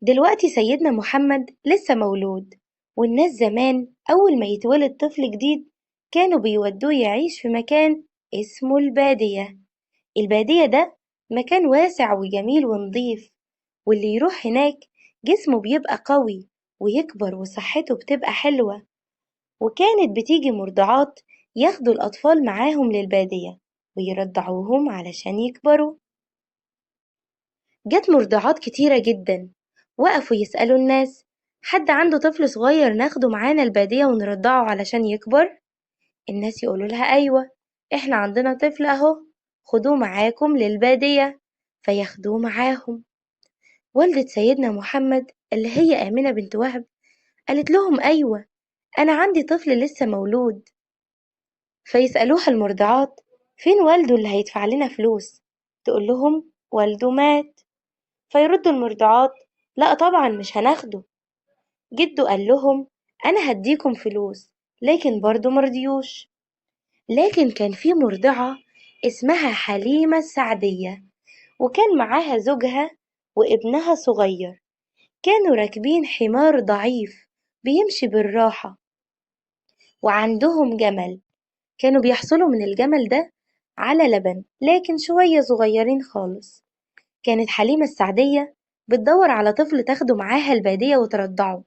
دلوقتي سيدنا محمد لسه مولود، والناس زمان أول ما يتولد طفل جديد كانوا بيودوه يعيش في مكان اسمه البادية. البادية ده مكان واسع وجميل ونضيف، واللي يروح هناك جسمه بيبقى قوي ويكبر وصحته بتبقى حلوة. وكانت بتيجي مرضعات ياخدوا الأطفال معاهم للبادية ويرضعوهم علشان يكبروا. جت مرضعات كتيرة جدا، وقفوا يسألوا الناس: حد عنده طفل صغير ناخده معانا البادية ونرضعه علشان يكبر؟ الناس يقولوا لها: أيوة، إحنا عندنا طفل أهو، خدوه معاكم للبادية. فياخدوه معاهم. والدة سيدنا محمد اللي هي آمنة بنت وهب قالت لهم: أيوة، أنا عندي طفل لسه مولود. فيسألوها المرضعات: فين والده اللي هيدفع لنا فلوس؟ تقول لهم: والده مات. فيردوا المرضعات: لا طبعا مش هناخده. جده قال لهم: أنا هديكم فلوس، لكن برضو مرضيوش. لكن كان في مرضعة اسمها حليمة السعدية، وكان معاها زوجها وابنها صغير. كانوا راكبين حمار ضعيف بيمشي بالراحة، وعندهم جمل. كانوا بيحصلوا من الجمل ده على لبن، لكن شوية صغيرين خالص. كانت حليمة السعدية بتدور على طفل تاخده معاها البادية وترضعه.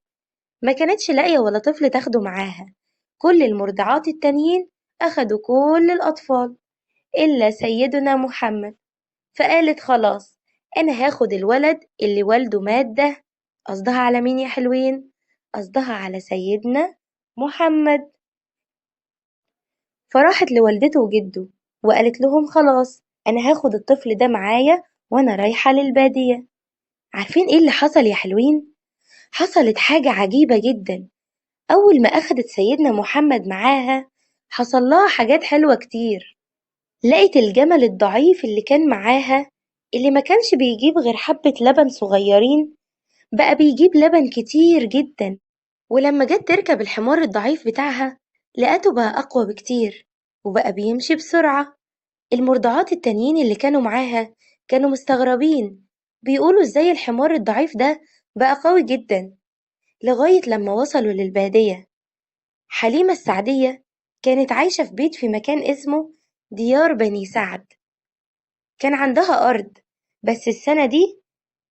ما كانتش لاقية ولا طفل تاخده معاها. كل المرضعات التانيين أخدوا كل الأطفال إلا سيدنا محمد. فقالت: خلاص، أنا هاخد الولد اللي والده مات ده. قصدها على مين يا حلوين؟ قصدها على سيدنا محمد. فراحت لوالدته وجده وقالت لهم: خلاص، أنا هاخد الطفل ده معايا وأنا رايحة للبادية. عارفين إيه اللي حصل يا حلوين؟ حصلت حاجة عجيبة جدا. أول ما أخدت سيدنا محمد معاها حصل لها حاجات حلوة كتير. لقيت الجمل الضعيف اللي كان معاها، اللي ما كانش بيجيب غير حبة لبن صغيرين، بقى بيجيب لبن كتير جدا. ولما جت تركب الحمار الضعيف بتاعها لقته بقى أقوى بكتير، وبقى بيمشي بسرعة. المرضعات التانيين اللي كانوا معاها كانوا مستغربين، بيقولوا ازاي الحمار الضعيف ده بقى قوي جدا. لغاية لما وصلوا للبادية. حليمة السعدية كانت عايشة في بيت في مكان اسمه ديار بني سعد. كان عندها أرض، بس السنة دي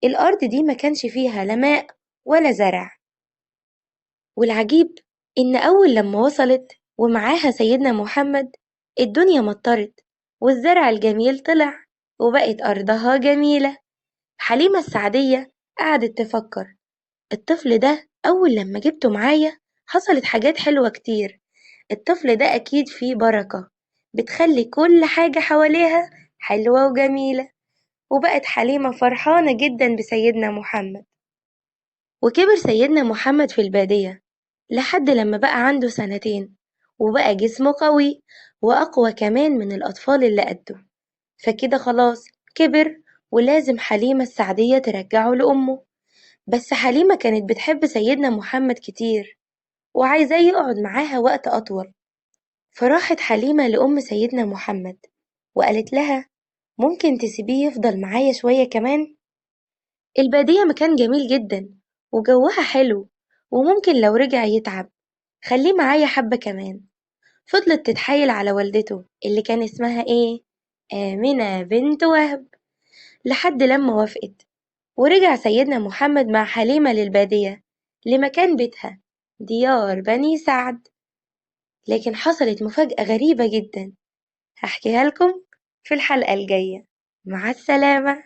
الأرض دي ما كانش فيها لا ماء ولا زرع. والعجيب إن أول لما وصلت ومعاها سيدنا محمد الدنيا مطرت، والزرع الجميل طلع، وبقت أرضها جميلة. حليمة السعدية قعدت تفكر: الطفل ده أول لما جبته معايا حصلت حاجات حلوة كتير. الطفل ده أكيد فيه بركة بتخلي كل حاجة حواليها حلوة وجميلة. وبقت حليمة فرحانة جدا بسيدنا محمد. وكبر سيدنا محمد في البادية لحد لما بقى عنده سنتين، وبقى جسمه قوي وأقوى كمان من الأطفال اللي قده. فكده خلاص كبر، ولازم حليمة السعدية ترجعه لأمه. بس حليمة كانت بتحب سيدنا محمد كتير، وعايزاه يقعد معاها وقت أطول. فراحت حليمة لأم سيدنا محمد وقالت لها: ممكن تسيبيه يفضل معايا شوية كمان؟ البادية مكان جميل جدا وجوها حلو، وممكن لو رجع يتعب، خليه معايا حبة كمان. فضلت تتحايل على والدته اللي كان اسمها ايه؟ آمنة بنت وهب، لحد لما وافقت. ورجع سيدنا محمد مع حليمة للبادية، لمكان بيتها ديار بني سعد. لكن حصلت مفاجأة غريبة جدا، هحكيها لكم في الحلقة الجاية. مع السلامة.